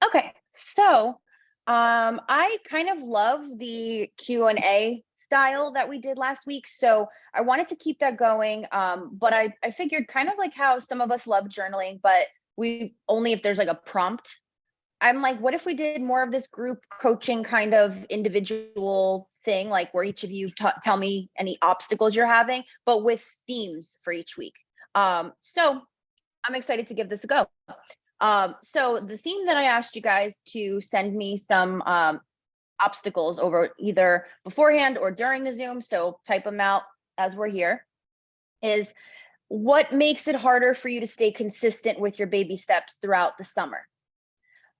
Okay, so I kind of love the Q&A style that we did last week. So I wanted to keep that going. But I figured kind of like how some of us love journaling, but we only if there's like a prompt. I'm like, what if we did more of this group coaching kind of individual thing, like where each of you tell me any obstacles you're having, but with themes for each week. So I'm excited to give this a go. So the theme that I asked you guys to send me some obstacles over either beforehand or during the Zoom, so type them out as we're here, is what makes it harder for you to stay consistent with your baby steps throughout the summer?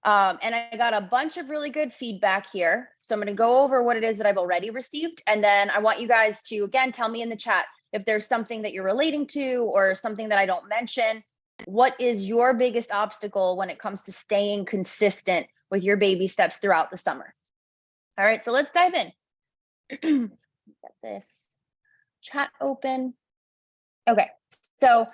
And I got a bunch of really good feedback here. So I'm going to go over what it is that I've already received. And then I want you guys to, again, tell me in the chat if there's something that you're relating to or something that I don't mention. What is your biggest obstacle when it comes to staying consistent with your baby steps throughout the summer? All right, so let's dive in. Get this chat open. Okay, so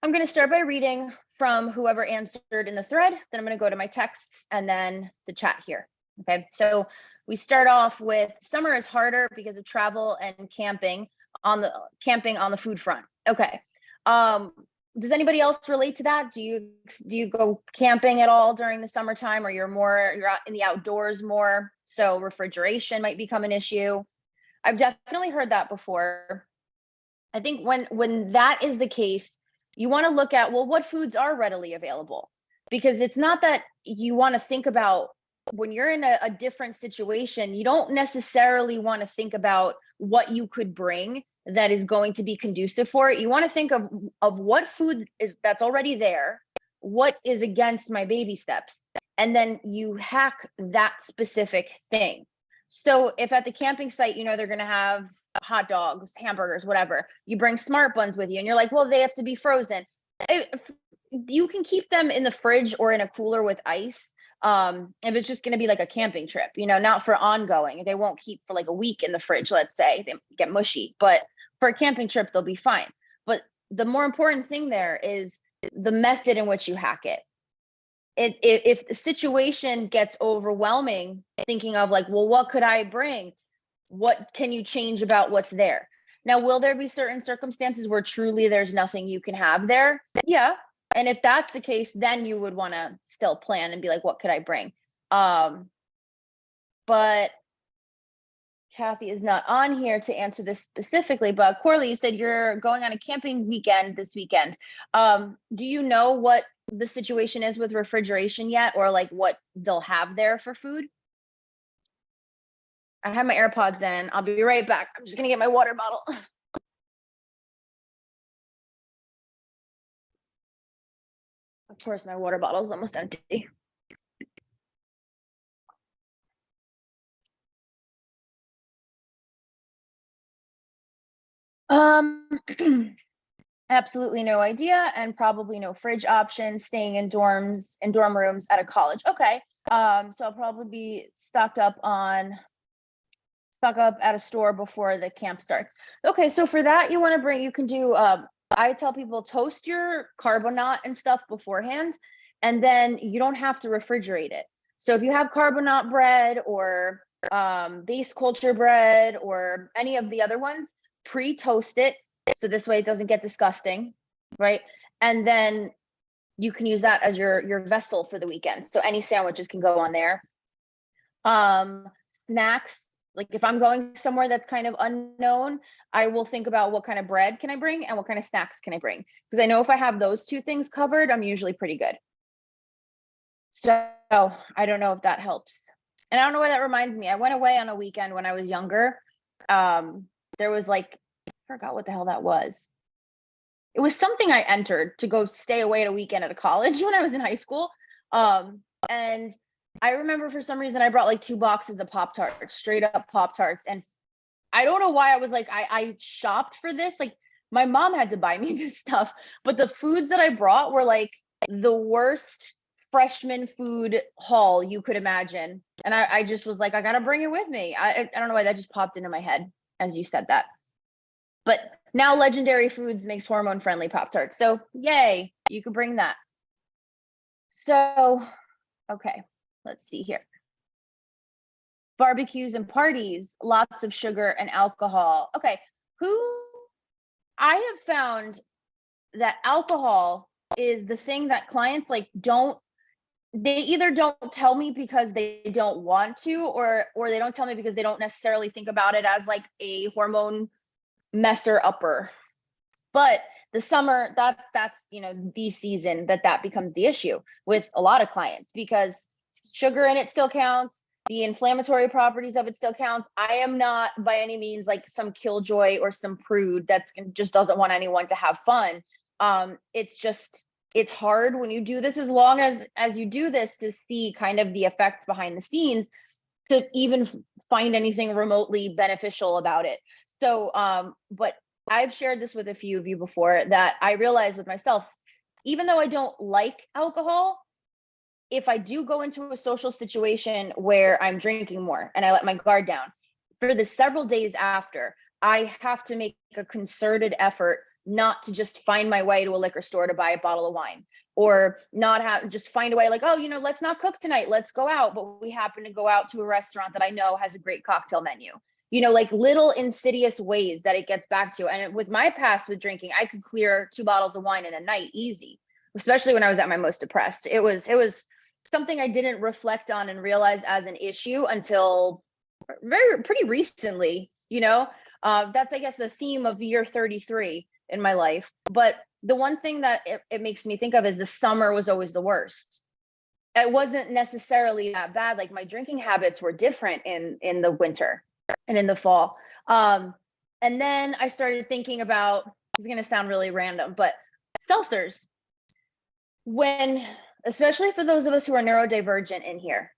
I'm going to start by reading from whoever answered in the thread. Then I'm going to go to my texts and then the chat here. Okay, so we start off with summer is harder because of travel and camping on the food front. Okay. Does anybody else relate to that? Do you go camping at all during the summertime, or you're out in the outdoors more, so refrigeration might become an issue? I've definitely heard that before. I think when that is the case, you want to look at, well, what foods are readily available? Because it's not that you want to think about when you're in a different situation, you don't necessarily want to think about what you could bring that is going to be conducive for it. You want to think of what food is that's already there, what is against my baby steps, and then you hack that specific thing. So if at the camping site, they're going to have hot dogs, hamburgers, whatever, you bring Smart Buns with you and you're like, well, they have to be frozen. You can keep them in the fridge or in a cooler with ice. If it's just going to be like a camping trip, not for ongoing, they won't keep for like a week in the fridge. Let's say they get mushy, but for a camping trip, they'll be fine. But the more important thing there is the method in which you hack it. If the situation gets overwhelming, thinking of like, well, what could I bring? What can you change about what's there? Now, will there be certain circumstances where truly there's nothing you can have there? Yeah. And if that's the case, then you would want to still plan and be like, what could I bring? But Kathy is not on here to answer this specifically, but Corley, you said you're going on a camping weekend this weekend. Do you know what the situation is with refrigeration yet, or like what they'll have there for food? I have my AirPods in. I'll be right back. I'm just gonna get my water bottle. Of course, my water bottle is almost empty. Absolutely no idea, and probably no fridge options, staying in dorm rooms at a college. Okay. So I'll probably be stocked up at a store before the camp starts. Okay, so for that, you can do, I tell people toast your carbonate and stuff beforehand, and then you don't have to refrigerate it. So if you have carbonate bread or base culture bread or any of the other ones, pre-toast it. So this way it doesn't get disgusting, right? And then you can use that as your vessel for the weekend. So any sandwiches can go on there. Snacks, like if I'm going somewhere that's kind of unknown, I will think about what kind of bread can I bring and what kind of snacks can I bring? Because I know if I have those two things covered, I'm usually pretty good. So I don't know if that helps. And I don't know why that reminds me. I went away on a weekend when I was younger. There was like, I forgot what the hell that was. It was something I entered to go stay away at a weekend at a college when I was in high school. And I remember for some reason I brought like 2 boxes of Pop-Tarts, straight up Pop-Tarts. And I don't know why I was like, I shopped for this. Like my mom had to buy me this stuff, but the foods that I brought were like the worst freshman food haul you could imagine. And I just was like, I gotta bring it with me. I don't know why that just popped into my head as you said that. But now Legendary Foods makes hormone-friendly Pop-Tarts. So yay, you could bring that. So Okay, let's see here. Barbecues and parties, lots of sugar and alcohol. Okay, I have found that alcohol is the thing that clients like they either don't tell me because they don't want to, or they don't tell me because they don't necessarily think about it as like a hormone messer upper. But the summer, that's the season that becomes the issue with a lot of clients, because sugar in it still counts, the inflammatory properties of it still counts. I am not by any means like some killjoy or some prude that's just doesn't want anyone to have fun. It's hard when you do this, as long as you do this, to see kind of the effects behind the scenes, to even find anything remotely beneficial about it. So but I've shared this with a few of you before, that I realized with myself, even though I don't like alcohol, if I do go into a social situation where I'm drinking more and I let my guard down, for the several days after, I have to make a concerted effort not to just find my way to a liquor store to buy a bottle of wine, or not just find a way like, oh, let's not cook tonight, let's go out. But we happen to go out to a restaurant that I know has a great cocktail menu. Like little insidious ways that it gets back to. And with my past with drinking, I could clear 2 bottles of wine in a night easy, especially when I was at my most depressed. It was something I didn't reflect on and realize as an issue until pretty recently. That's, I guess, the theme of year 33 in my life. But the one thing that it makes me think of is the summer was always the worst. It wasn't necessarily that bad. Like, my drinking habits were different in the winter and in the fall. And then I started thinking about, it's going to sound really random, but seltzers. Especially for those of us who are neurodivergent in here,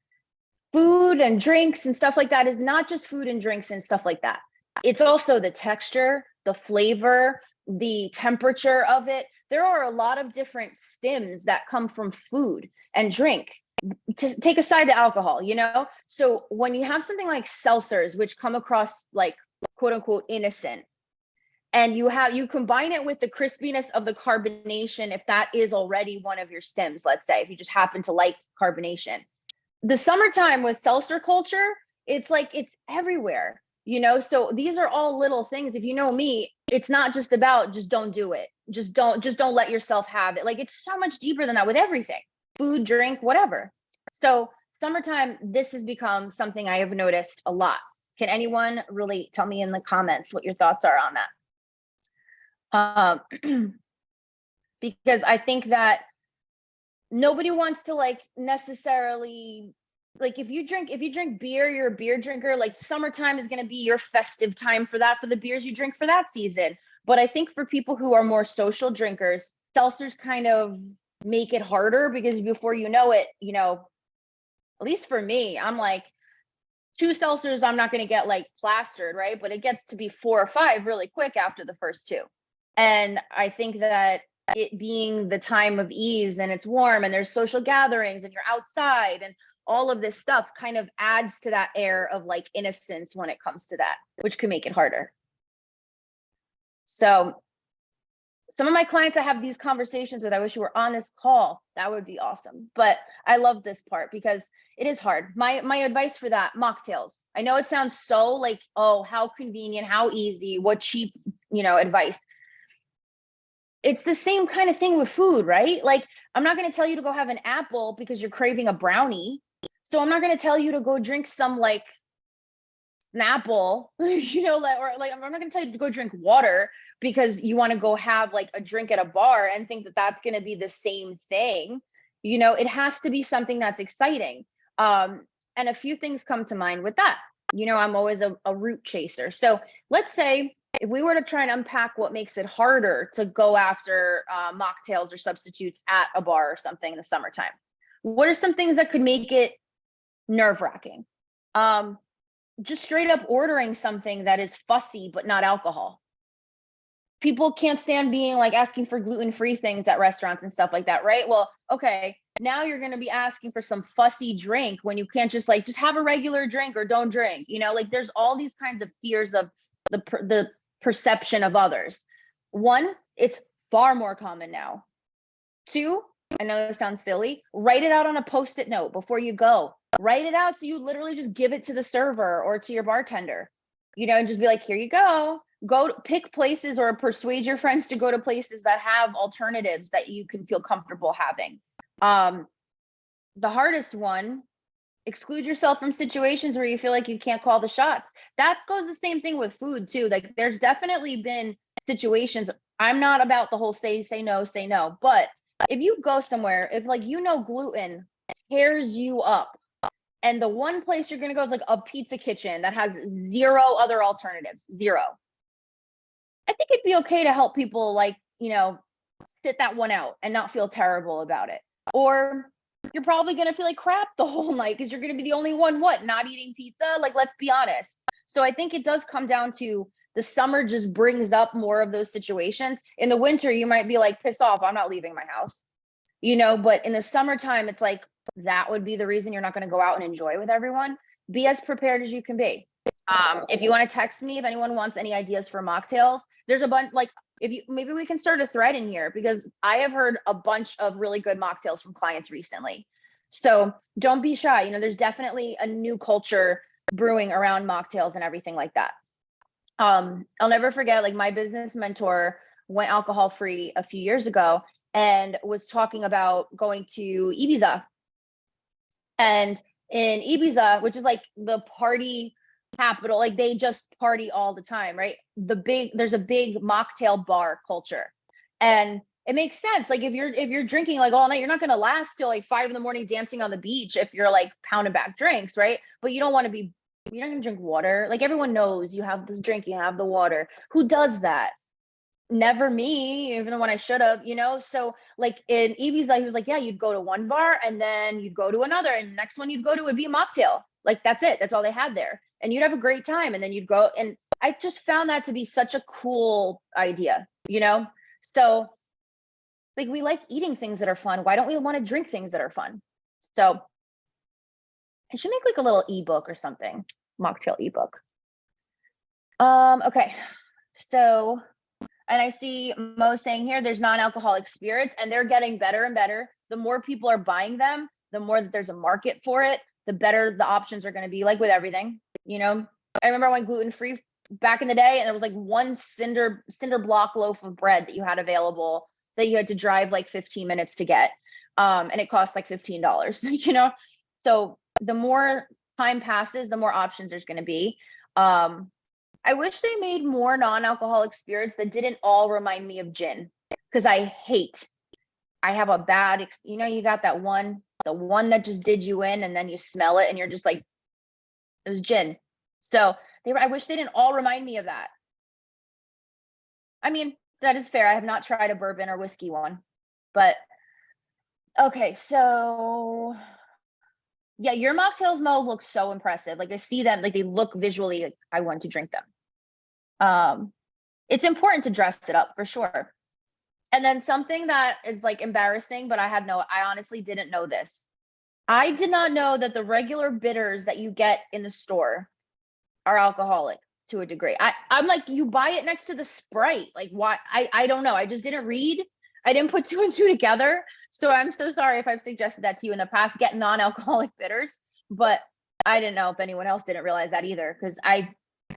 food and drinks and stuff like that is not just food and drinks and stuff like that. It's also the texture, the flavor, the temperature of it. There are a lot of different stims that come from food and drink, to take aside the alcohol, So when you have something like seltzers, which come across like quote unquote innocent, and you combine it with the crispiness of the carbonation, if that is already one of your stims, let's say, if you just happen to like carbonation. The summertime with seltzer culture, it's like it's everywhere, So these are all little things. If you know me, it's not just about just don't do it. Just don't let yourself have it. Like, it's so much deeper than that with everything. Food, drink, whatever. So summertime, this has become something I have noticed a lot. Can anyone really tell me in the comments what your thoughts are on that? Because I think that nobody wants to necessarily, if you drink beer, you're a beer drinker. Like, summertime is going to be your festive time for the beers you drink for that season. But I think for people who are more social drinkers, seltzers kind of make it harder, because before you know it, at least for me, I'm like, 2 seltzers, I'm not going to get plastered, right? But it gets to be 4 or 5 really quick after the first 2. And I think that it being the time of ease, and it's warm and there's social gatherings and you're outside and all of this stuff kind of adds to that air of innocence when it comes to that, which can make it harder. So some of my clients I have these conversations with, I wish you were on this call. That would be awesome. But I love this part because it is hard. My advice for that, mocktails. I know it sounds so oh, how convenient, how easy, what cheap, advice. It's the same kind of thing with food, right? I'm not going to tell you to go have an apple because you're craving a brownie. So I'm not going to tell you to go drink some Snapple, or I'm not going to tell you to go drink water because you want to go have a drink at a bar and think that that's going to be the same thing. It has to be something that's exciting. And a few things come to mind with that. I'm always a route chaser. So let's say if we were to try and unpack what makes it harder to go after mocktails or substitutes at a bar or something in the summertime, what are some things that could make it nerve-wracking? Just straight up ordering something that is fussy but not alcohol. People can't stand being asking for gluten-free things at restaurants and stuff like that, right? Well, okay, now you're going to be asking for some fussy drink when you can't just have a regular drink or don't drink. There's all these kinds of fears of the perception of others. 1, it's far more common now. 2, I know it sounds silly, write it out on a Post-it note before you go. Write it out so you literally just give it to the server or to your bartender, and just be like, here you go. Pick places or persuade your friends to go to places that have alternatives that you can feel comfortable having. The hardest one, exclude yourself from situations where you feel like you can't call the shots. That goes the same thing with food too. Like there's definitely been situations. I'm not about the whole say no, but if you go somewhere, if like gluten tears you up, and the one place you're gonna go is like a pizza kitchen that has zero other alternatives, zero. I think it'd be okay to help people sit that one out and not feel terrible about it. Or you're probably gonna feel like crap the whole night because you're gonna be the only one not eating pizza. Like, let's be honest. So I think it does come down to the summer just brings up more of those situations. In the winter, you might be like, piss off, I'm not leaving my house. But in the summertime, it's like that would be the reason you're not going to go out and enjoy with everyone. Be as prepared as you can be. If you want to text me, if anyone wants any ideas for mocktails, there's a bunch, maybe we can start a thread in here because I have heard a bunch of really good mocktails from clients recently. So don't be shy. There's definitely a new culture brewing around mocktails and everything like that. I'll never forget, like my business mentor went alcohol free a few years ago and was talking about going to Ibiza. And in Ibiza, which is like the party capital, like they just party all the time, right? There's a big mocktail bar culture. And it makes sense. Like if you're drinking like all night, you're not going to last till like 5 a.m. dancing on the beach if you're like pounding back drinks, right? But you're not going to drink water. Like everyone knows you have the drink, you have the water. Who does that? Never me, even when I should have, So like in Ibiza, he was like, yeah, you'd go to one bar and then you'd go to another, and the next one you'd go to would be a mocktail. Like that's it. That's all they had there. And you'd have a great time. And then you'd go. And I just found that to be such a cool idea, So like we like eating things that are fun. Why don't we want to drink things that are fun? So I should make like a little ebook or something, mocktail ebook. Okay. So, and I see Mo saying here, there's non-alcoholic spirits and they're getting better and better. The more people are buying them, the more that there's a market for it, the better the options are going to be, like with everything, I remember I went gluten-free back in the day and there was like one cinder block loaf of bread that you had available that you had to drive like 15 minutes to get. And it cost like $15, So the more time passes, the more options there's going to be. I wish they made more non-alcoholic spirits that didn't all remind me of gin, because I have a bad, you got that one, the one that just did you in and then you smell it and you're just like, it was gin. So I wish they didn't all remind me of that. I mean, that is fair. I have not tried a bourbon or whiskey one, but okay. So yeah, your mocktails, Mo, look so impressive. Like I see them, like they look visually like I want to drink them. It's important to dress it up for sure. And then something that is like embarrassing, but I honestly didn't know this. I did not know that the regular bitters that you get in the store are alcoholic to a degree. I'm like, you buy it next to the Sprite. Like why? I don't know. I just didn't read. I didn't put 2 and 2 together. So I'm so sorry if I've suggested that to you in the past, get non-alcoholic bitters, but I didn't know if anyone else didn't realize that either. Cause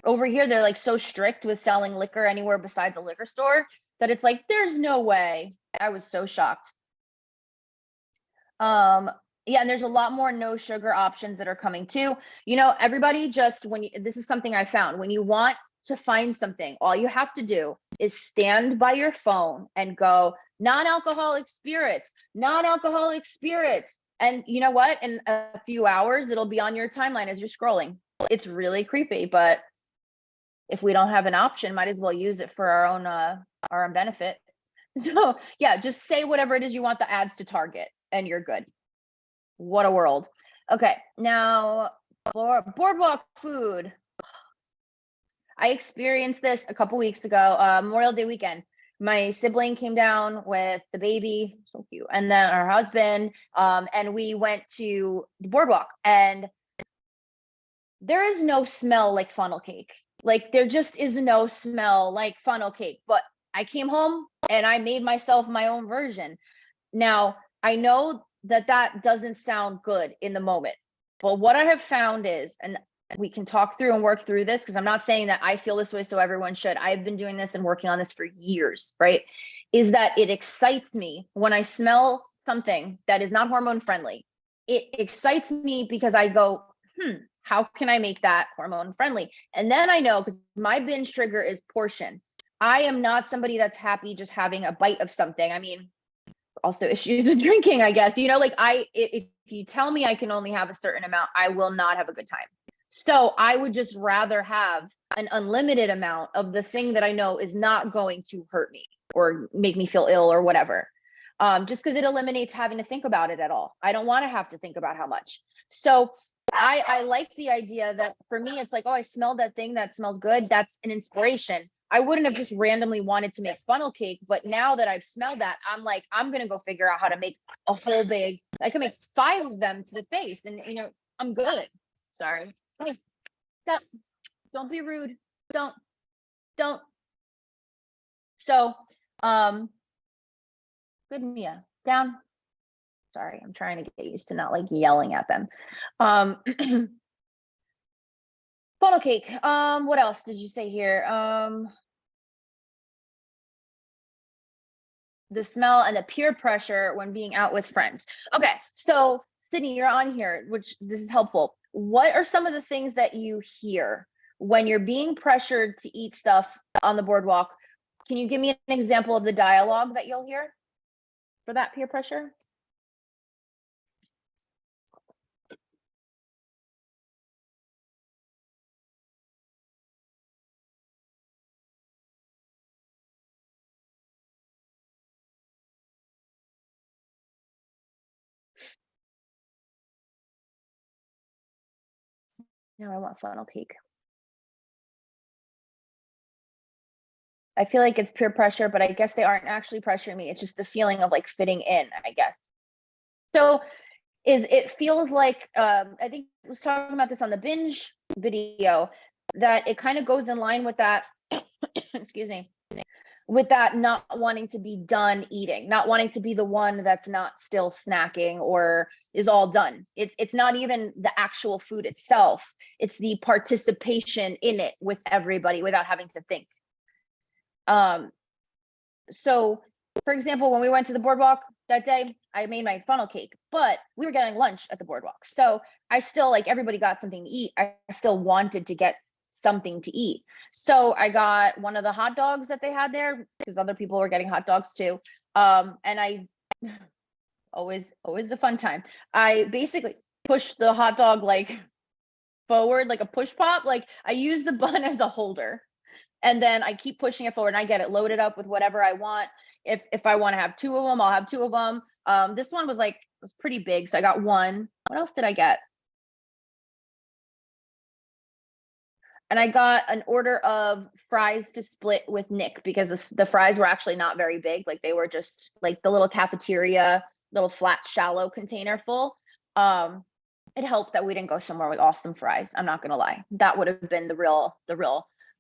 over here, they're like so strict with selling liquor anywhere besides a liquor store that it's like, there's no way. I was so shocked. Yeah, and there's a lot more no sugar options that are coming too. Everybody just, this is something I found, when you want to find something, all you have to do is stand by your phone and go non-alcoholic spirits. And you know what? In a few hours, it'll be on your timeline as you're scrolling. It's really creepy, but if we don't have an option, might as well use it for our own benefit. So yeah, just say whatever it is you want the ads to target and you're good. What a world. Okay, now boardwalk food. I experienced this a couple weeks ago, Memorial Day weekend. My sibling came down with the baby, so cute, and then our husband, and we went to the boardwalk, and there is no smell like funnel cake. Like there just is no smell like funnel cake, but I came home and I made myself my own version. Now, I know that that doesn't sound good in the moment, but what I have found is, and we can talk through and work through this because I'm not saying that I feel this way, so everyone should. I've been doing this and working on this for years, right? Is that it excites me when I smell something that is not hormone friendly. It excites me because I go, how can I make that hormone friendly? And then I know, because my binge trigger is portion. I am not somebody that's happy just having a bite of something. I mean, also issues with drinking, I guess. Like if you tell me I can only have a certain amount, I will not have a good time. So I would just rather have an unlimited amount of the thing that I know is not going to hurt me or make me feel ill or whatever. Just because it eliminates having to think about it at all. I don't want to have to think about how much. So I like the idea that for me, it's like, oh, I smelled that thing that smells good. That's an inspiration. I wouldn't have just randomly wanted to make funnel cake, but now that I've smelled that, I'm like, I'm gonna go figure out how to make a whole big. I can make 5 of them to the face, and I'm good. Sorry. Oh, stop. Don't be rude. Don't. So, good Mia, down. Sorry, I'm trying to get used to not like yelling at them. Funnel cake. What else did you say here? The smell and the peer pressure when being out with friends. Okay, so Sydney, you're on here, which this is helpful. What are some of the things that you hear when you're being pressured to eat stuff on the boardwalk? Can you give me an example of the dialogue that you'll hear for that peer pressure? No, I want funnel cake. I feel like it's peer pressure, but I guess they aren't actually pressuring me. It's just the feeling of like fitting in, I guess. So it feels like, I think I was talking about this on the binge video, that it kind of goes in line with that, excuse me, with that not wanting to be done eating, not wanting to be the one that's not still snacking or is all done. It's not even the actual food itself. It's the participation in it with everybody without having to think. So for example, when we went to the boardwalk that day, I made my funnel cake, but we were getting lunch at the boardwalk. So I still, like, everybody got something to eat. I still wanted to get something to eat. So I got one of the hot dogs that they had there because other people were getting hot dogs too. And I always a fun time. I basically pushed the hot dog like forward, like a push pop. Like I use the bun as a holder. And then I keep pushing it forward and I get it loaded up with whatever I want. If I want to have 2 of them, I'll have 2 of them. This one was pretty big, so I got 1. What else did I get? And I got an order of fries to split with Nick because the fries were actually not very big. Like they were just like the little cafeteria, little flat, shallow container full. It helped that we didn't go somewhere with awesome fries. I'm not gonna lie. That would have been the real,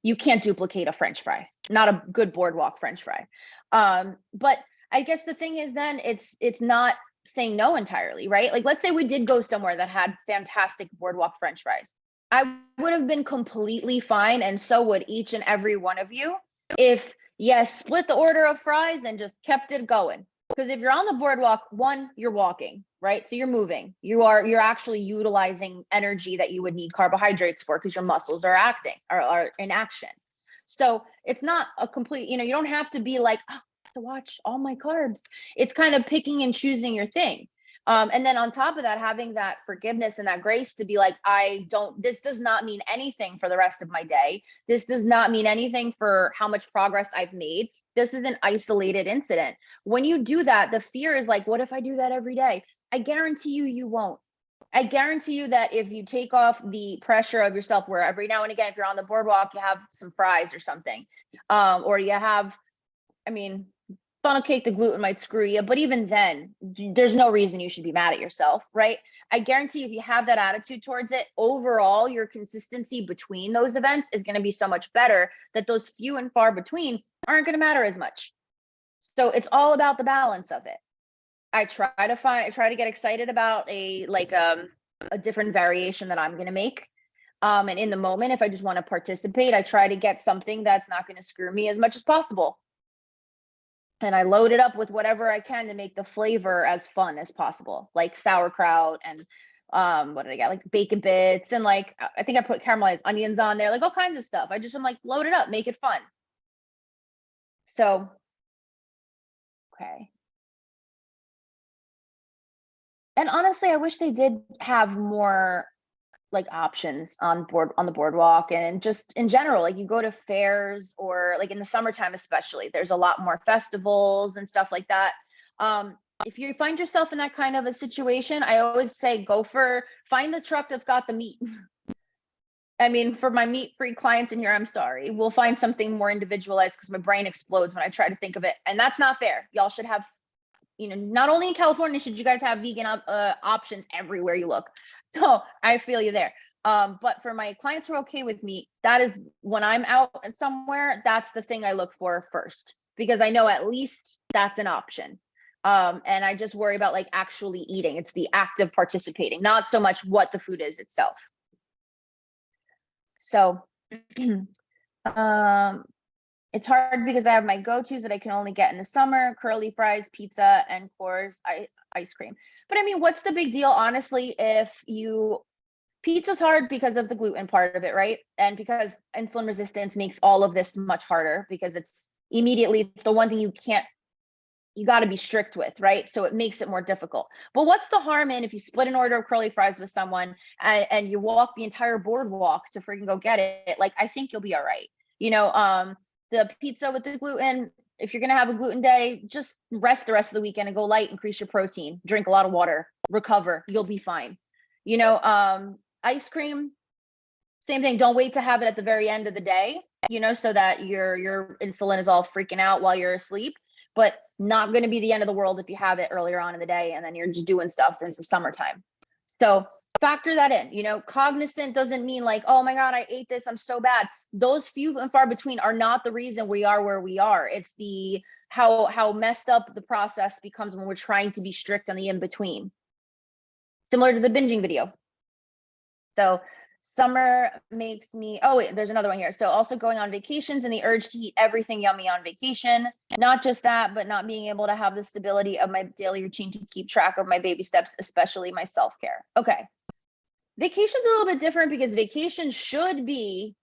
you can't duplicate a French fry, not a good boardwalk French fry. But I guess the thing is then it's not saying no entirely, right? Like let's say we did go somewhere that had fantastic boardwalk French fries. I would have been completely fine, and so would each and every one of you, if yes, split the order of fries and just kept it going. Because if you're on the boardwalk, one, you're walking, right? So you're moving. You're actually utilizing energy that you would need carbohydrates for because your muscles are are in action. So it's not a complete, you don't have to be like, oh, I have to watch all my carbs. It's kind of picking and choosing your thing. And then on top of that, having that forgiveness and that grace to be like, this does not mean anything for the rest of my day. This does not mean anything for how much progress I've made. This is an isolated incident. When you do that, the fear is like, what if I do that every day? I guarantee you won't. I guarantee you that if you take off the pressure of yourself, where every now and again, if you're on the boardwalk, you have some fries or something, or you have, funnel cake, the gluten might screw you, but even then, there's no reason you should be mad at yourself, right? I guarantee if you have that attitude towards it, overall, your consistency between those events is going to be so much better that those few and far between aren't going to matter as much. So it's all about the balance of it. I try to get excited about a different variation that I'm gonna make. And in the moment, if I just want to participate, I try to get something that's not going to screw me as much as possible. And I load it up with whatever I can to make the flavor as fun as possible, like sauerkraut and what did I get? Like bacon bits and like I think I put caramelized onions on there, like all kinds of stuff. I'm like, load it up, make it fun. So, okay. And honestly, I wish they did have more like options on the boardwalk and just in general. Like you go to fairs or like in the summertime especially, there's a lot more festivals and stuff like that. If you find yourself in that kind of a situation, I always say find the truck that's got the meat. I mean, for my meat-free clients in here, I'm sorry, we'll find something more individualized because my brain explodes when I try to think of it, and that's not fair. Y'all should have, not only in California should you guys have vegan options everywhere you look. So I feel you there. But for my clients who are okay with meat, that is when I'm out and somewhere, that's the thing I look for first, because I know at least that's an option. And I just worry about like actually eating. It's the act of participating, not so much what the food is itself. So it's hard because I have my go-tos that I can only get in the summer: curly fries, pizza, and Coors ice cream. But I mean, what's the big deal, honestly, pizza's hard because of the gluten part of it, right? And because insulin resistance makes all of this much harder because it's the one thing you got to be strict with, right? So it makes it more difficult. But what's the harm in if you split an order of curly fries with someone and you walk the entire boardwalk to freaking go get it? Like, I think you'll be all right. The pizza with the gluten, if you're going to have a gluten day, just rest the rest of the weekend and go light, increase your protein, drink a lot of water, recover, you'll be fine. Ice cream, same thing. Don't wait to have it at the very end of the day, so that your insulin is all freaking out while you're asleep, but not going to be the end of the world if you have it earlier on in the day and then you're just doing stuff and it's the summertime. So factor that in. Cognizant doesn't mean like, oh my God, I ate this, I'm so bad. Those few and far between are not the reason we are where we are. It's how messed up the process becomes when we're trying to be strict on the in between. Similar to the binging video. So summer makes me, oh wait, there's another one here. So also going on vacations and the urge to eat everything yummy on vacation. Not just that, but not being able to have the stability of my daily routine to keep track of my baby steps, especially my self-care. Okay. Vacation's a little bit different because vacation should be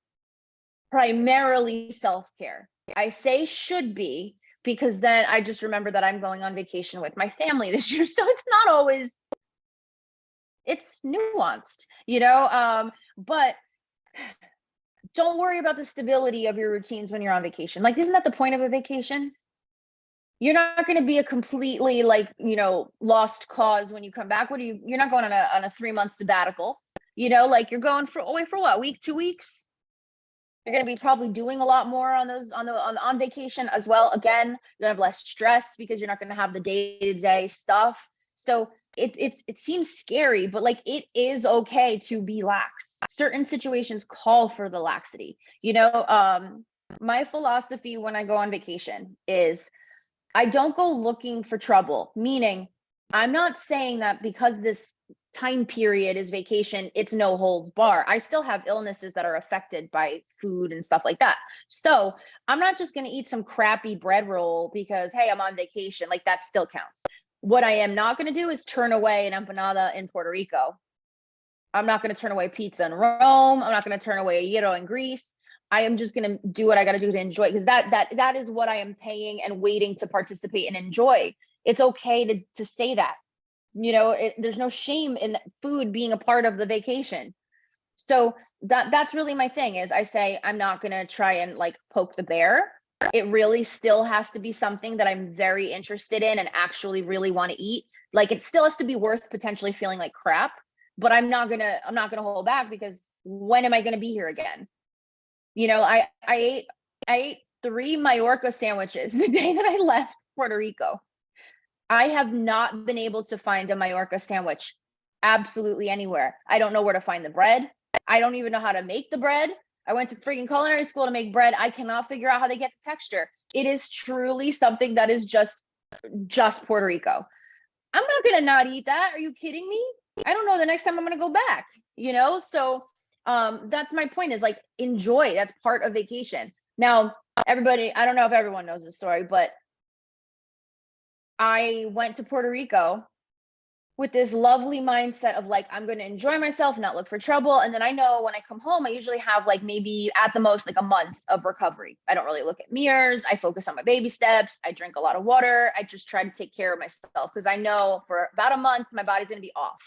primarily self-care. I say should be because then I just remember that I'm going on vacation with my family this year. So it's not always, it's nuanced, but don't worry about the stability of your routines when you're on vacation. Like, isn't that the point of a vacation? You're not going to be a completely lost cause when you come back. You're not going on a 3-month sabbatical, like you're going away for what, week, 2 weeks? You're going to be probably doing a lot more on vacation as well. Again, you're going to have less stress because you're not going to have the day-to-day stuff. So it seems scary, but like it is okay to be lax. Certain situations call for the laxity. My philosophy when I go on vacation is I don't go looking for trouble, meaning I'm not saying that because this time period is vacation, it's no holds bar. I still have illnesses that are affected by food and stuff like that. So I'm not just going to eat some crappy bread roll because, hey, I'm on vacation. Like that still counts. What I am not going to do is turn away an empanada in Puerto Rico. I'm not going to turn away pizza in Rome. I'm not going to turn away a gyro in Greece. I am just going to do what I got to do to enjoy, because that is what I am paying and waiting to participate and enjoy. It's okay to say that. There's no shame in food being a part of the vacation. So that's really my thing is I say I'm not going to try and like poke the bear. It really still has to be something that I'm very interested in and actually really want to eat. Like it still has to be worth potentially feeling like crap, but I'm not going to hold back, because when am I going to be here again? I ate 3 Majorca sandwiches the day that I left Puerto Rico. I have not been able to find a Majorca sandwich absolutely anywhere. I don't know where to find the bread. I don't even know how to make the bread. I went to freaking culinary school to make bread. I cannot figure out how they get the texture. It is truly something that is just Puerto Rico. I'm not gonna not eat that. Are you kidding me? I don't know the next time I'm gonna go back, you know? So that's my point, is like, enjoy. That's part of vacation. Now, everybody, I don't know if everyone knows this story, but I went to Puerto Rico with this lovely mindset of like, I'm going to enjoy myself, not look for trouble. And then I know when I come home, I usually have like maybe at the most like a month of recovery. I don't really look at mirrors. I focus on my baby steps. I drink a lot of water. I just try to take care of myself because I know for about a month, my body's going to be off.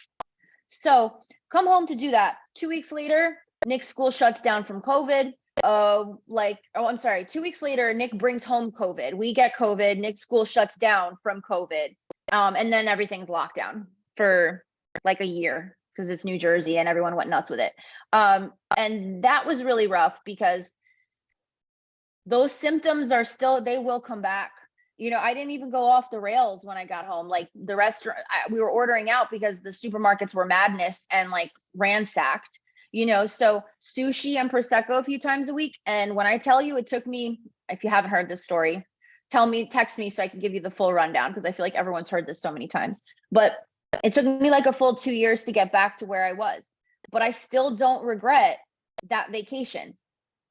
So come home to do that. 2 weeks later, Nick's school shuts down from COVID. I'm sorry, 2 weeks later, Nick brings home COVID. We get COVID. Nick's school shuts down from COVID. And then everything's locked down for like a year because it's New Jersey and everyone went nuts with it. And that was really rough because those symptoms are still, they will come back. You know, I didn't even go off the rails when I got home. Like the restaurant, we were ordering out because the supermarkets were madness and like ransacked, you know, so sushi and Prosecco a few times a week. And when I tell you, it took me, if you haven't heard this story, text me so I can give you the full rundown because I feel like everyone's heard this so many times. But it took me like a full 2 years to get back to where I was. But I still don't regret that vacation.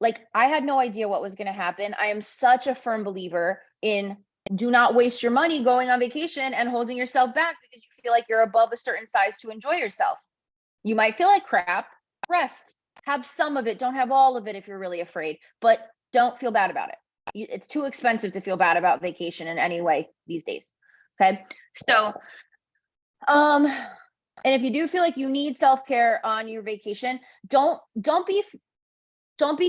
Like I had no idea what was going to happen. I am such a firm believer in do not waste your money going on vacation and holding yourself back because you feel like you're above a certain size to enjoy yourself. You might feel like crap, rest, have some of it, don't have all of it if you're really afraid, but don't feel bad about it. It's too expensive to feel bad about vacation in any way these days. Okay. So, and if you do feel like you need self-care on your vacation, don't be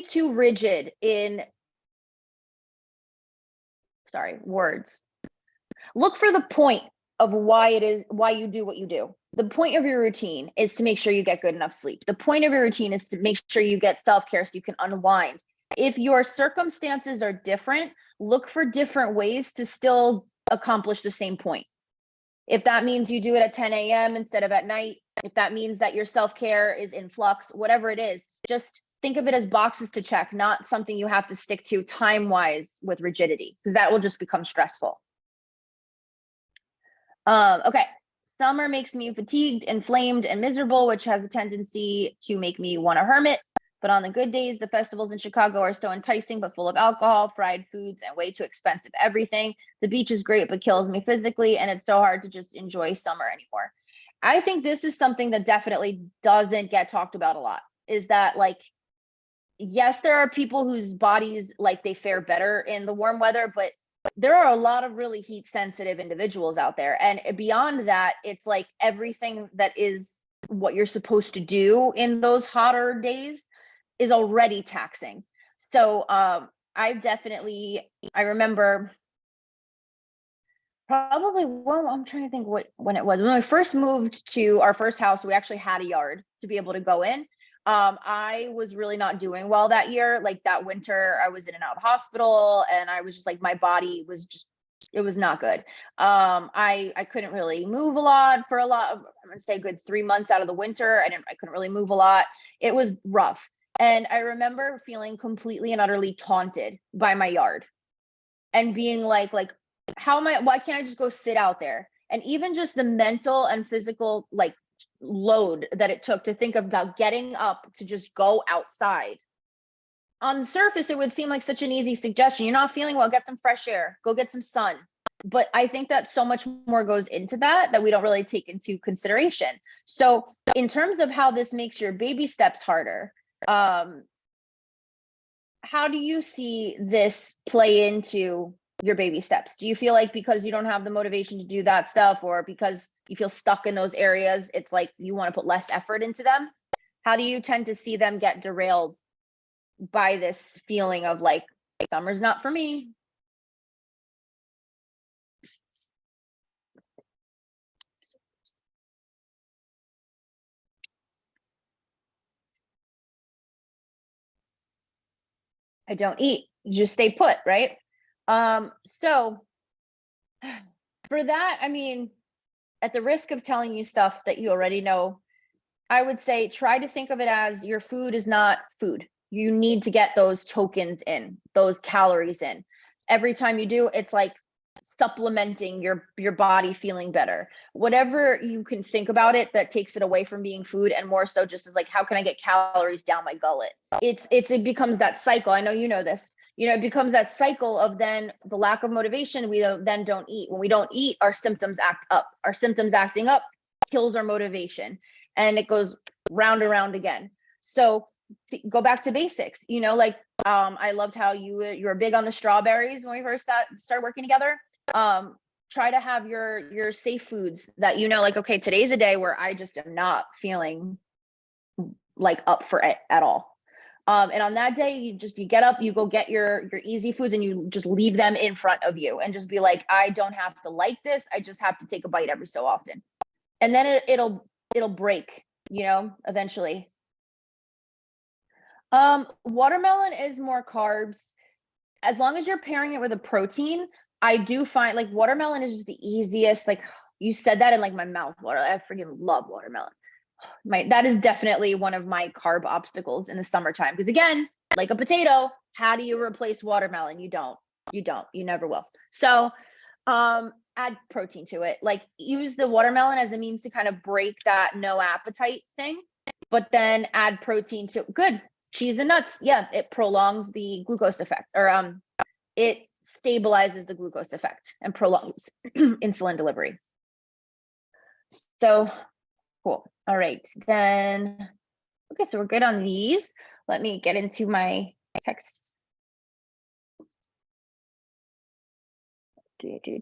too rigid in, words. Look for the point of why you do what you do. The point of your routine is to make sure you get good enough sleep. The point of your routine is to make sure you get self-care so you can unwind. If your circumstances are different, look for different ways to still accomplish the same point. If that means you do it at 10 a.m. instead of at night, if that means that your self-care is in flux, whatever it is, just think of it as boxes to check, not something you have to stick to time-wise with rigidity, because that will just become stressful. Okay. Summer makes me fatigued, inflamed, and miserable, which has a tendency to make me want to hermit. But on the good days, the festivals in Chicago are so enticing, but full of alcohol, fried foods, and way too expensive everything. The beach is great, but kills me physically, and it's so hard to just enjoy summer anymore. I think this is something that definitely doesn't get talked about a lot, is that like, yes, there are people whose bodies, like they fare better in the warm weather, but there are a lot of really heat sensitive individuals out there. And beyond that, it's like everything that is what you're supposed to do in those hotter days is already taxing. So I remember probably, well, I'm trying to think when it was. When we first moved to our first house, we actually had a yard to be able to go in. I was really not doing well that year. Like that winter, I was in and out of the hospital and I was just like, my body was just, it was not good. I couldn't really move a lot for I'm gonna say a good 3 months out of the winter. I couldn't really move a lot. It was rough. And I remember feeling completely and utterly taunted by my yard and being like, why can't I just go sit out there? And even just the mental and physical, like, load that it took to think about getting up to just go outside. On the surface, it would seem like such an easy suggestion. You're not feeling well, get some fresh air, go get some sun. But I think that so much more goes into that we don't really take into consideration. So in terms of how this makes your baby steps harder, how do you see this play into your baby steps? Do you feel like because you don't have the motivation to do that stuff, or because you feel stuck in those areas, it's like you want to put less effort into them? How do you tend to see them get derailed by this feeling of like, summer's not for me? I don't eat, you just stay put, right? So for that, I mean, at the risk of telling you stuff that you already know, I would say try to think of it as your food is not food. You need to get those tokens in, those calories in. Every time you do, it's like supplementing your body feeling better. Whatever you can think about it that takes it away from being food and more so just as like, how can I get calories down my gullet? It becomes that cycle. I know you know this. It becomes that cycle of then the lack of motivation. We then don't eat. When we don't eat, our symptoms act up. Our symptoms acting up kills our motivation, and it goes round and round again. So go back to basics. Like I loved how you were big on the strawberries when we first started working together. Try to have your safe foods that like, okay, today's a day where I just am not feeling like up for it at all. And on that day, you get up, you go get your easy foods, and you just leave them in front of you and just be like, I don't have to like this. I just have to take a bite every so often. And then it'll break, eventually. Watermelon is more carbs. As long as you're pairing it with a protein, I do find like watermelon is just the easiest. Like you said that in like my mouth water. I freaking love watermelon. That is definitely one of my carb obstacles in the summertime. Because again, like a potato, how do you replace watermelon? You don't. You never will. So add protein to it. Like use the watermelon as a means to kind of break that no appetite thing, but then add protein to good. Cheese and nuts. Yeah, it prolongs the glucose effect, or it stabilizes the glucose effect and prolongs insulin delivery. So cool. All right, then. Okay, so we're good on these. Let me get into my texts. Okay,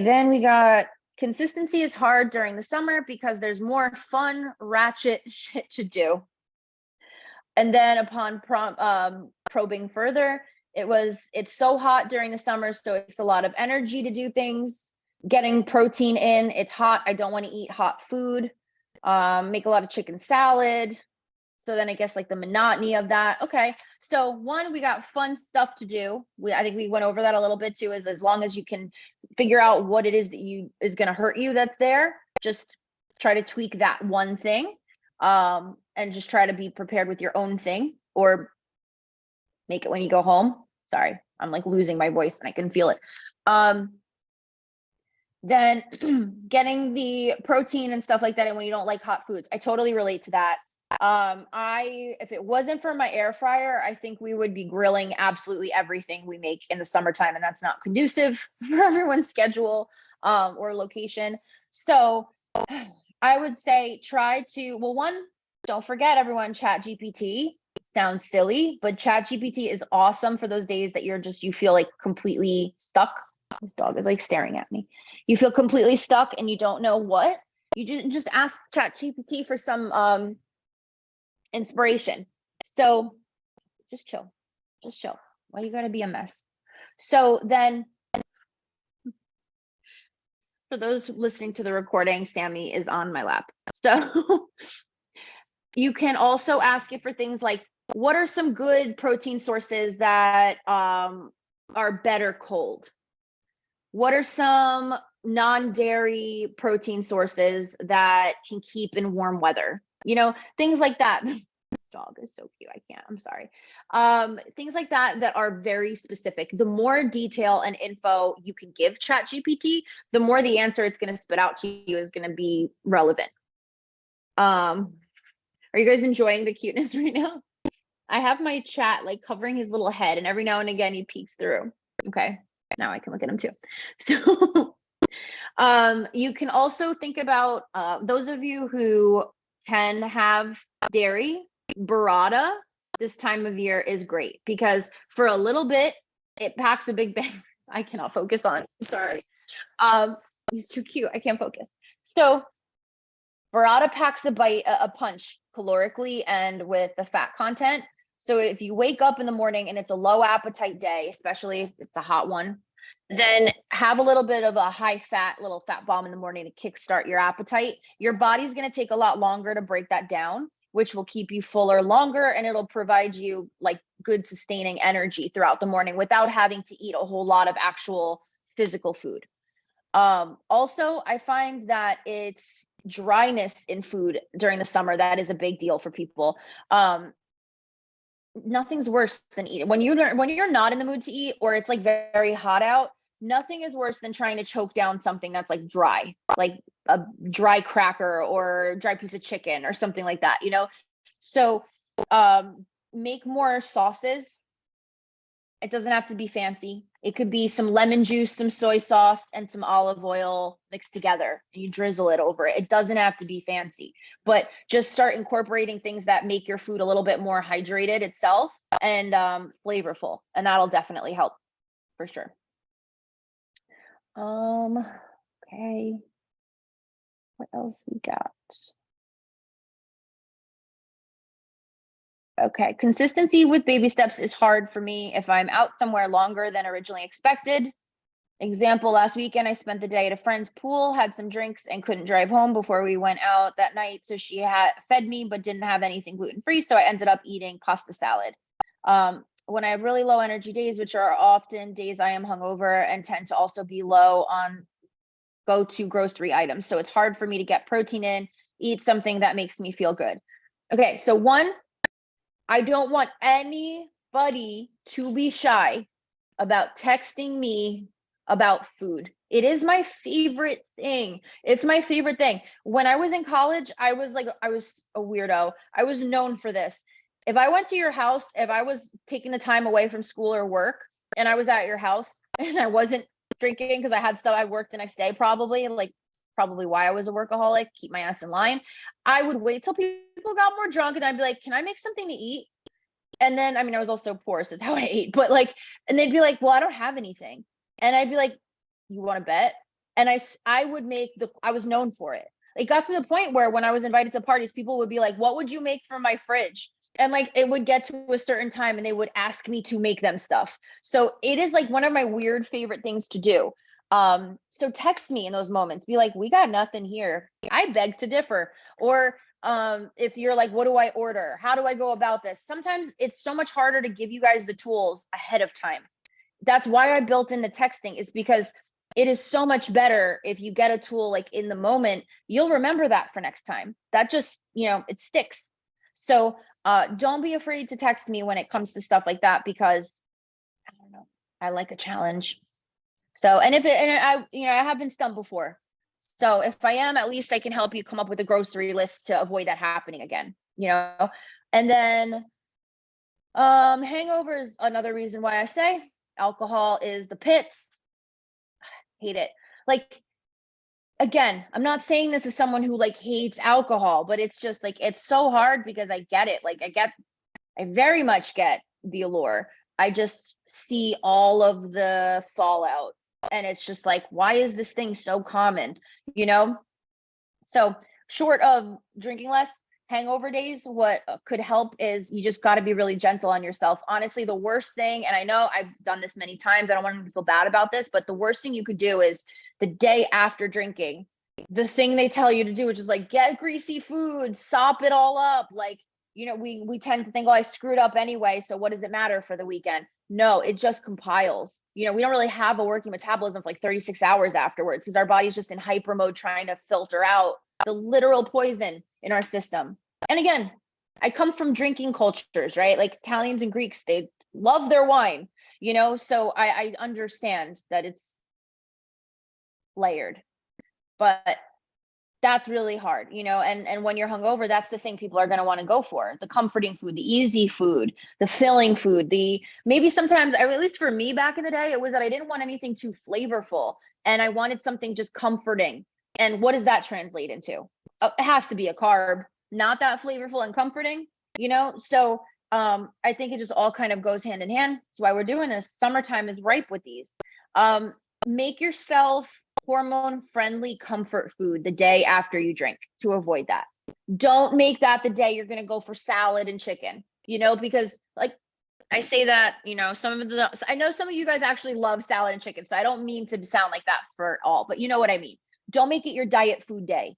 then we got consistency is hard during the summer because there's more fun, ratchet shit to do. And then upon probing further, it's so hot during the summer, so it's a lot of energy to do things. Getting protein in, it's hot. I don't want to eat hot food. Make a lot of chicken salad. So then I guess like the monotony of that. Okay, so one, we got fun stuff to do. I think we went over that a little bit too. Is as long as you can figure out what it is that is going to hurt you that's there, just try to tweak that one thing, and just try to be prepared with your own thing, or make it when you go home. Sorry, I'm like losing my voice and I can feel it. Then getting the protein and stuff like that, and when you don't like hot foods, I totally relate to that. If it wasn't for my air fryer, I think we would be grilling absolutely everything we make in the summertime, and that's not conducive for everyone's schedule or location. So I would say try to, well, one, don't forget everyone, ChatGPT. Sounds silly, but ChatGPT is awesome for those days that you feel like completely stuck. This dog is like staring at me. You feel completely stuck and you don't know what. You just ask ChatGPT for some inspiration. So just chill. Why you gotta be a mess? So then, for those listening to the recording, Sammy is on my lap. So you can also ask it for things like, what are some good protein sources that are better cold? What are some non-dairy protein sources that can keep in warm weather? Things like that. This dog is so cute. I can't, I'm sorry. Things like that are very specific. The more detail and info you can give ChatGPT, the more the answer it's going to spit out to you is going to be relevant. Are you guys enjoying the cuteness right now? I have my chat like covering his little head, and every now and again he peeks through. Okay, now I can look at him too. So you can also think about those of you who can have dairy. Burrata this time of year is great because for a little bit it packs a big bang. I cannot focus on. I'm sorry. He's too cute. I can't focus. So burrata packs a punch calorically and with the fat content. So if you wake up in the morning and it's a low appetite day, especially if it's a hot one, then have a little bit of a little fat bomb in the morning to kickstart your appetite. Your body's going to take a lot longer to break that down, which will keep you fuller longer, and it'll provide you like good sustaining energy throughout the morning without having to eat a whole lot of actual physical food. Also, I find that it's dryness in food during the summer that is a big deal for people. nothing's worse than eating when you're not in the mood to eat, or it's like very hot out. Nothing is worse than trying to choke down something that's like dry, like a dry cracker or dry piece of chicken or something like that, you know? So make more sauces. It doesn't have to be fancy. It could be some lemon juice, some soy sauce, and some olive oil mixed together, and you drizzle it over it. It doesn't have to be fancy, but just start incorporating things that make your food a little bit more hydrated itself and flavorful, and that'll definitely help for sure. Okay. What else we got? Okay, consistency with baby steps is hard for me if I'm out somewhere longer than originally expected. Example, last weekend I spent the day at a friend's pool, had some drinks, and couldn't drive home before we went out that night. So she had fed me, but didn't have anything gluten-free. So I ended up eating pasta salad. When I have really low energy days, which are often days I am hungover and tend to also be low on go-to grocery items. So it's hard for me to get protein in, eat something that makes me feel good. Okay, so one, I don't want anybody to be shy about texting me about food. It is my favorite thing. It's my favorite thing. When I was in college, I was a weirdo. I was known for this. If I went to your house, if I was taking the time away from school or work and I was at your house and I wasn't drinking because I had stuff, I worked the next day, probably why I was a workaholic, keep my ass in line. I would wait till people got more drunk and I'd be like, can I make something to eat? And then, I mean, I was also poor, so it's how I ate, but like, and they'd be like, well, I don't have anything. And I'd be like, you want to bet? And I would make I was known for it. It got to the point where when I was invited to parties, people would be like, what would you make from my fridge? And like, it would get to a certain time and they would ask me to make them stuff. So it is like one of my weird favorite things to do. So text me in those moments, be like, we got nothing here. I beg to differ. Or if you're like, what do I order? How do I go about this? Sometimes it's so much harder to give you guys the tools ahead of time. That's why I built in the texting, is because it is so much better if you get a tool like in the moment. You'll remember that for next time. That just, it sticks. So don't be afraid to text me when it comes to stuff like that, because I don't know, I like a challenge. So, and I have been stumped before. So if I am, at least I can help you come up with a grocery list to avoid that happening again, And then hangovers, another reason why I say alcohol is the pits. Hate it. Like, again, I'm not saying this as someone who like hates alcohol, but it's just like, it's so hard because I get it. Like I very much get the allure. I just see all of the fallout and it's just like, why is this thing so common? So short of drinking less, hangover days, what could help is you just got to be really gentle on yourself. Honestly, the worst thing, and I know I've done this many times, I don't want to feel bad about this, but the worst thing you could do is the day after drinking, the thing they tell you to do, which is like, get greasy food, sop it all up. Like, we tend to think, oh, I screwed up anyway, so what does it matter for the weekend? No, it just compiles. We don't really have a working metabolism for like 36 hours afterwards, because our body's just in hyper mode trying to filter out the literal poison in our system. And again, I come from drinking cultures, right? Like Italians and Greeks, they love their wine, so I understand that it's layered, but that's really hard, and when you're hungover, that's the thing people are going to want to go for: the comforting food, the easy food, the filling food, maybe sometimes, or at least for me back in the day, it was that I didn't want anything too flavorful and I wanted something just comforting. And what does that translate into? It has to be a carb, not that flavorful and comforting, so I think it just all kind of goes hand in hand. That's why we're doing this. Summertime is ripe with these. Make yourself hormone friendly comfort food the day after you drink to avoid that. Don't make that the day you're going to go for salad and chicken, because like I say that, I know some of you guys actually love salad and chicken, so I don't mean to sound like that for all, but you know what I mean. Don't make it your diet food day.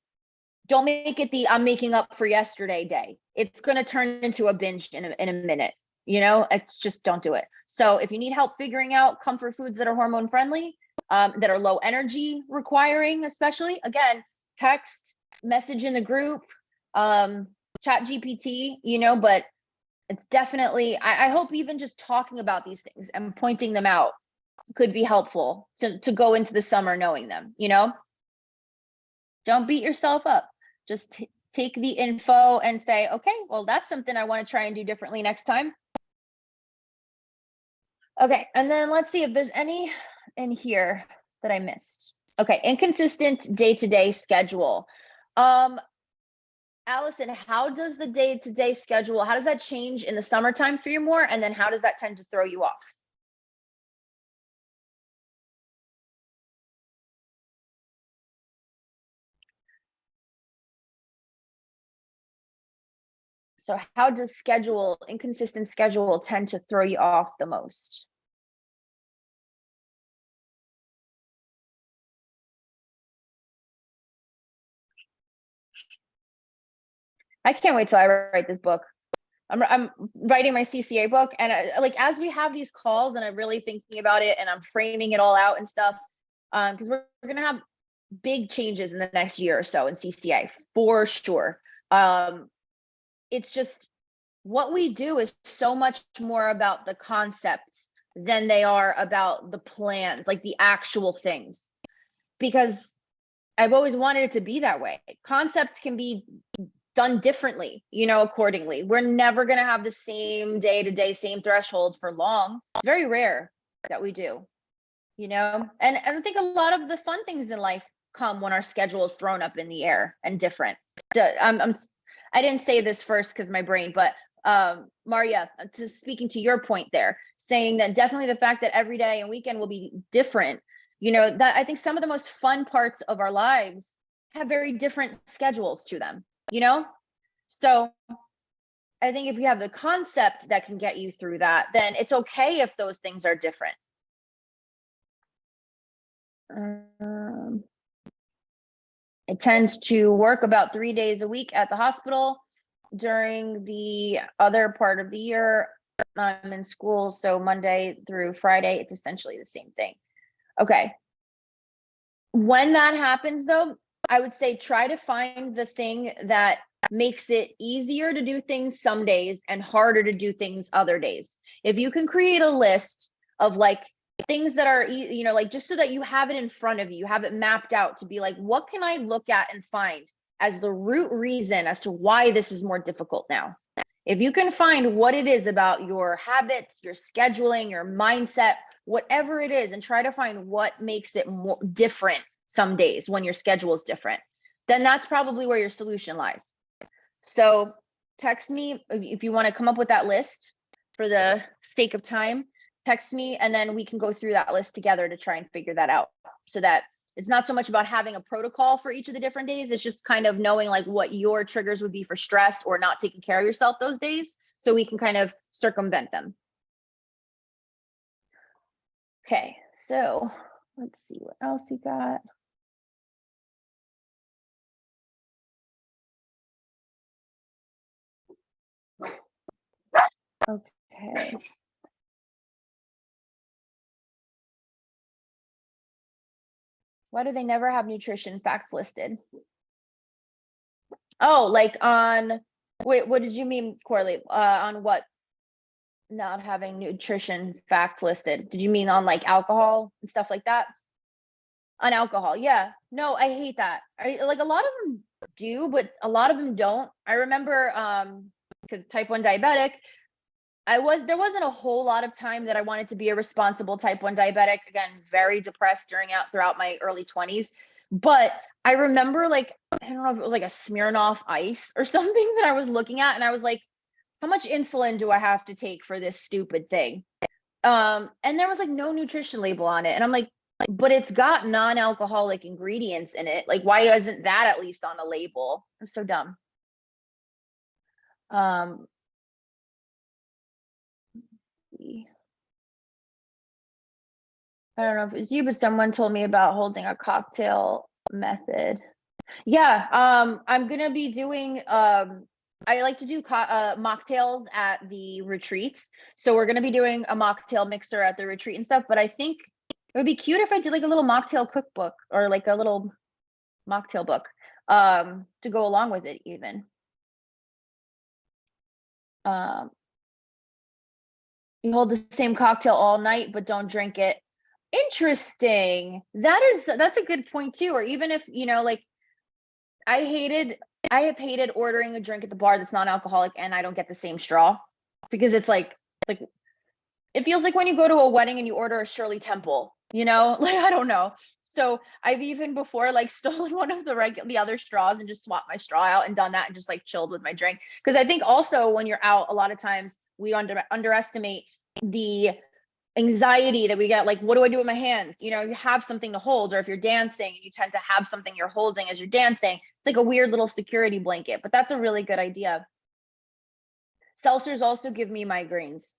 Don't make it the I'm making up for yesterday day. It's going to turn into a binge in a minute. It's just, don't do it. So if you need help figuring out comfort foods that are hormone friendly, that are low energy requiring, especially, again, text, message in the group, chat GPT, but It's definitely, I hope even just talking about these things and pointing them out could be helpful to go into the summer knowing them, you know? Don't beat yourself up. Just take the info and say, okay, well, that's something I want to try and do differently next time. Okay, and then let's see if there's any in here that I missed. Okay, inconsistent day-to-day schedule. Allison, how does the day-to-day schedule, how does that change in the summertime for you more? And then how does that tend to throw you off? So how does inconsistent schedule tend to throw you off the most? I can't wait till I write this book. I'm writing my CCA book, and like as we have these calls and I'm really thinking about it and I'm framing it all out and stuff, because we're gonna have big changes in the next year or so in CCA for sure. It's just what we do is so much more about the concepts than they are about the plans, like the actual things. Because I've always wanted it to be that way. Concepts can be done differently, you know, accordingly. We're never going to have the same day to day, same threshold for long. It's very rare that we do, you know, and I think a lot of the fun things in life come when our schedule is thrown up in the air and different. I didn't say this first because my brain, but Maria, speaking to your point there, saying that definitely the fact that every day and weekend will be different, you know, that I think some of the most fun parts of our lives have very different schedules to them, you know? So I think if you have the concept that can get you through that, then it's okay if those things are different. I tend to work about 3 days a week at the hospital. During the other part of the year, I'm in school, so Monday through Friday, it's essentially the same thing. Okay. When that happens, though, I would say try to find the thing that makes it easier to do things some days and harder to do things other days. If you can create a list of like things that are, you know, like just so that you have it in front of you, you have it mapped out to be like, what can I look at and find as the root reason as to why this is more difficult now? If you can find what it is about your habits, your scheduling, your mindset, whatever it is, and try to find what makes it more different some days when your schedule is different, then that's probably where your solution lies. So text me if you want to come up with that list for the sake of time. Text me and then we can go through that list together to try and figure that out, so that it's not so much about having a protocol for each of the different days. It's just kind of knowing like what your triggers would be for stress or not taking care of yourself those days, so we can kind of circumvent them. Okay, so let's see what else we got. Okay. Why do they never have nutrition facts listed? Oh, like on, wait, what did you mean, Corley? On what? Not having nutrition facts listed? Did you mean on like alcohol and stuff like that? On alcohol, yeah. No, I hate that. Like a lot of them do, but a lot of them don't. I remember, because type 1 diabetic, there wasn't a whole lot of time that I wanted to be a responsible type 1 diabetic. Again, very depressed throughout my early 20s. But I remember like, I don't know if it was like a Smirnoff Ice or something that I was looking at, and I was like, how much insulin do I have to take for this stupid thing? And there was like no nutrition label on it. And I'm like, but it's got non-alcoholic ingredients in it. Like, why isn't that at least on the label? I'm so dumb. Um, I don't know if it was you, but someone told me about holding a cocktail method. Yeah, I'm gonna be doing, I like to do mocktails at the retreats. So we're gonna be doing a mocktail mixer at the retreat and stuff, but I think it would be cute if I did like a little mocktail cookbook or like a little mocktail book, to go along with it even. You hold the same cocktail all night, but don't drink it. Interesting. That's a good point too. Or even if, like I have hated ordering a drink at the bar that's non-alcoholic and I don't get the same straw because it's like it feels like when you go to a wedding and you order a Shirley Temple, like I don't know. So I've even before like stolen one of the other straws and just swapped my straw out and done that and just like chilled with my drink. Because I think also when you're out, a lot of times we underestimate the anxiety that we get. Like, what do I do with my hands? You have something to hold, or if you're dancing and you tend to have something you're holding as you're dancing, it's like a weird little security blanket. But that's a really good idea. Seltzers also give me migraines.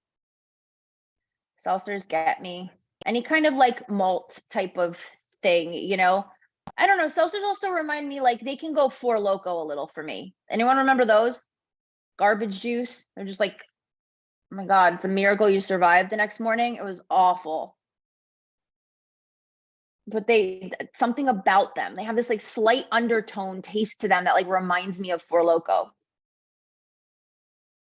Seltzers get me. Any kind of like malt type of thing, I don't know. Seltzers also remind me like they can go Four Loko a little for me. Anyone remember those? Garbage juice. They're just like, oh my God, it's a miracle you survived the next morning. It was awful. But something about them, they have this like slight undertone taste to them that like reminds me of Four Loko.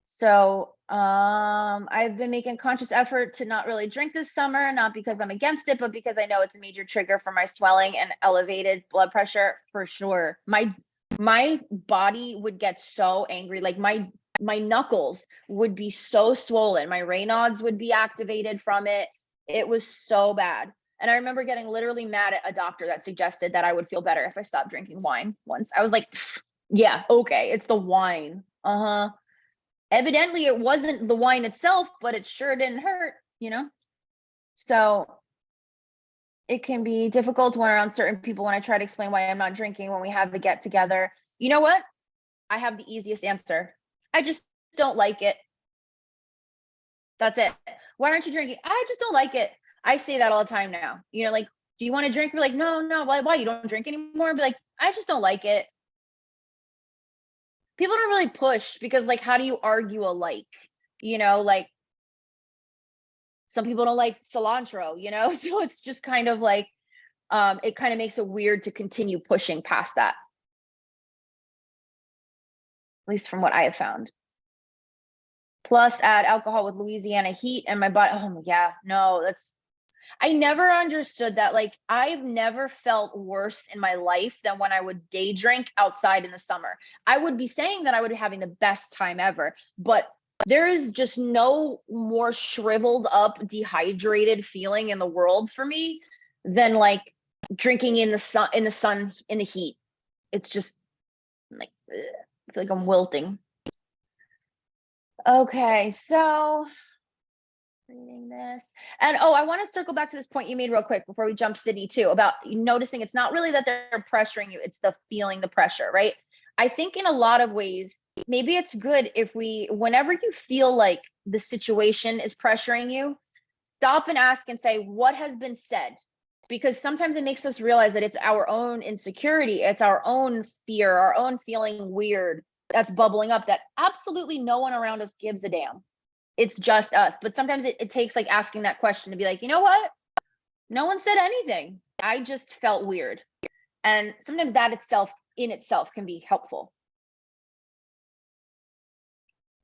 So I've been making conscious effort to not really drink this summer, not because I'm against it, but because I know it's a major trigger for my swelling and elevated blood pressure for sure. My body would get so angry, like my knuckles would be so swollen. My Raynaud's would be activated from it. It was so bad. And I remember getting literally mad at a doctor that suggested that I would feel better if I stopped drinking wine once. I was like, yeah, okay, it's the wine. Uh-huh. Evidently it wasn't the wine itself, but it sure didn't hurt, So it can be difficult when around certain people when I try to explain why I'm not drinking when we have a get together. You know what? I have the easiest answer. I just don't like it. That's it. Why aren't you drinking? I just don't like it. I say that all the time now. Like, do you want to drink? We're like, no. Why? You don't drink anymore? Be like, I just don't like it. People don't really push because like, how do you argue a like? Like some people don't like cilantro, so it's just kind of like it kind of makes it weird to continue pushing past that, at least from what I have found. Plus add alcohol with Louisiana heat and my body. Oh yeah, no, I never understood that. Like I've never felt worse in my life than when I would day drink outside in the summer. I would be saying that I would be having the best time ever, but there is just no more shriveled up, dehydrated feeling in the world for me than like drinking in the sun, in the heat. It's just like, ugh, I feel like I'm wilting. Okay, so reading this. And I want to circle back to this point you made real quick before we jump Sydney too, about noticing it's not really that they're pressuring you, it's the feeling the pressure, right? I think in a lot of ways, maybe it's good if whenever you feel like the situation is pressuring you, stop and ask and say, what has been said? Because sometimes it makes us realize that it's our own insecurity, it's our own fear, our own feeling weird that's bubbling up that absolutely no one around us gives a damn. It's just us. But sometimes it takes like asking that question to be like, you know what? No one said anything. I just felt weird. And sometimes that in itself can be helpful.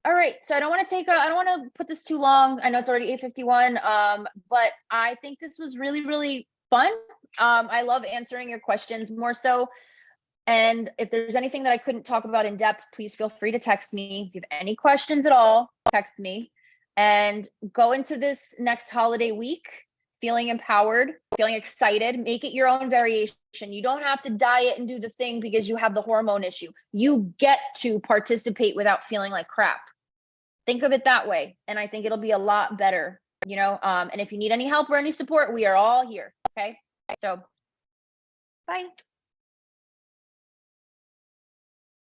All right, so I don't want to put this too long. I know it's already 8:51, but I think this was really, really fun. I love answering your questions more so. And if there's anything that I couldn't talk about in depth, please feel free to text me. If you have any questions at all, text me. And go into this next holiday week feeling empowered, feeling excited. Make it your own variation. You don't have to diet and do the thing because you have the hormone issue. You get to participate without feeling like crap. Think of it that way. And I think it'll be a lot better, and if you need any help or any support, we are all here. Okay. So bye.